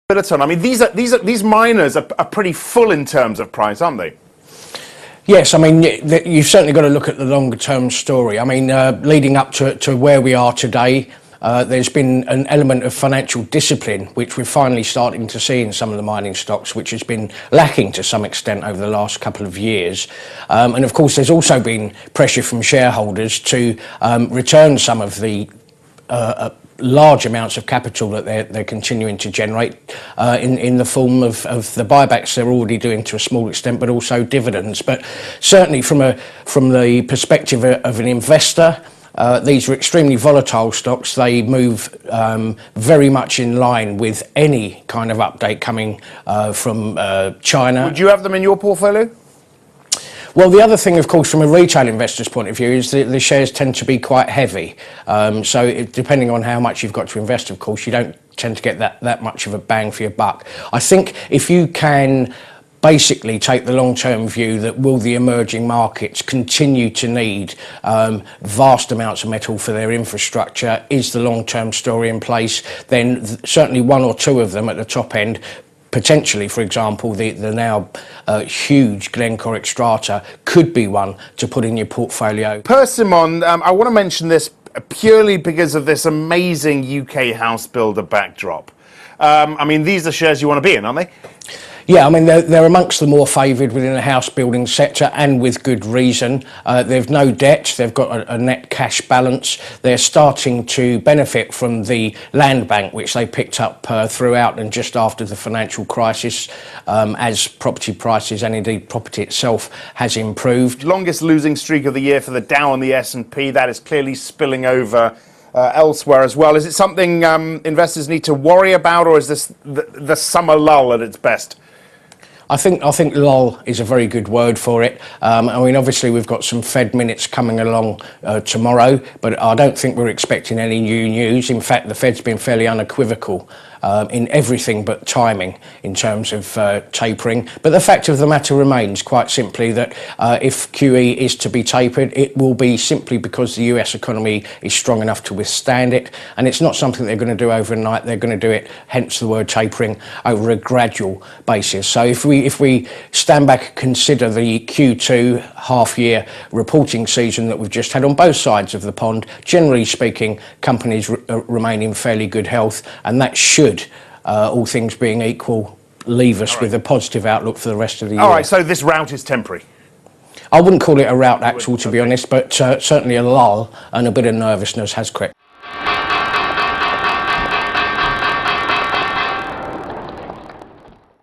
Bit of time. I mean, these miners are pretty full in terms of price, aren't they? Yes, I mean, you've certainly got to look at the longer term story. I mean, leading up to where we are today, there's been an element of financial discipline, which we're finally starting to see in some of the mining stocks, which has been lacking to some extent over the last couple of years. And of course, there's also been pressure from shareholders to return some of the large amounts of capital that they're continuing to generate in the form of the buybacks they're already doing to a small extent, but also dividends. But certainly from the perspective of an investor, these are extremely volatile stocks. They move very much in line with any kind of update coming from China. Would you have them in your portfolio? Well, the other thing, of course, from a retail investor's point of view, is that the shares tend to be quite heavy. Depending on how much you've got to invest, of course, you don't tend to get that much of a bang for your buck. I think if you can basically take the long-term view that will the emerging markets continue to need vast amounts of metal for their infrastructure, is the long-term story in place, then certainly one or two of them at the top end, potentially, for example, the now huge Glencore Xstrata could be one to put in your portfolio. Persimmon, I want to mention this purely because of this amazing UK house builder backdrop. I mean, these are shares you want to be in, aren't they? Yeah, I mean, they're amongst the more favoured within the house building sector, and with good reason. They've no debt, they've got a net cash balance. They're starting to benefit from the land bank, which they picked up throughout and just after the financial crisis, as property prices and indeed property itself has improved. Longest losing streak of the year for the Dow and the S&P. That is clearly spilling over elsewhere as well. Is it something investors need to worry about, or is this the summer lull at its best? I think lull is a very good word for it. I mean, obviously we've got some Fed minutes coming along tomorrow, but I don't think we're expecting any new news. In fact, the Fed's been fairly unequivocal in everything but timing in terms of tapering. But the fact of the matter remains, quite simply, that if QE is to be tapered, it will be simply because the US economy is strong enough to withstand it, and it's not something they're going to do overnight. They're going to do it, hence the word tapering, over a gradual basis. So if we stand back and consider the Q2 half-year reporting season that we've just had on both sides of the pond, generally speaking, companies remain in fairly good health, and that should, all things being equal, leave us with a positive outlook for the rest of the year. All right, so this rout is temporary? I wouldn't call it a rout, Axel, to be honest, but certainly a lull and a bit of nervousness has crept.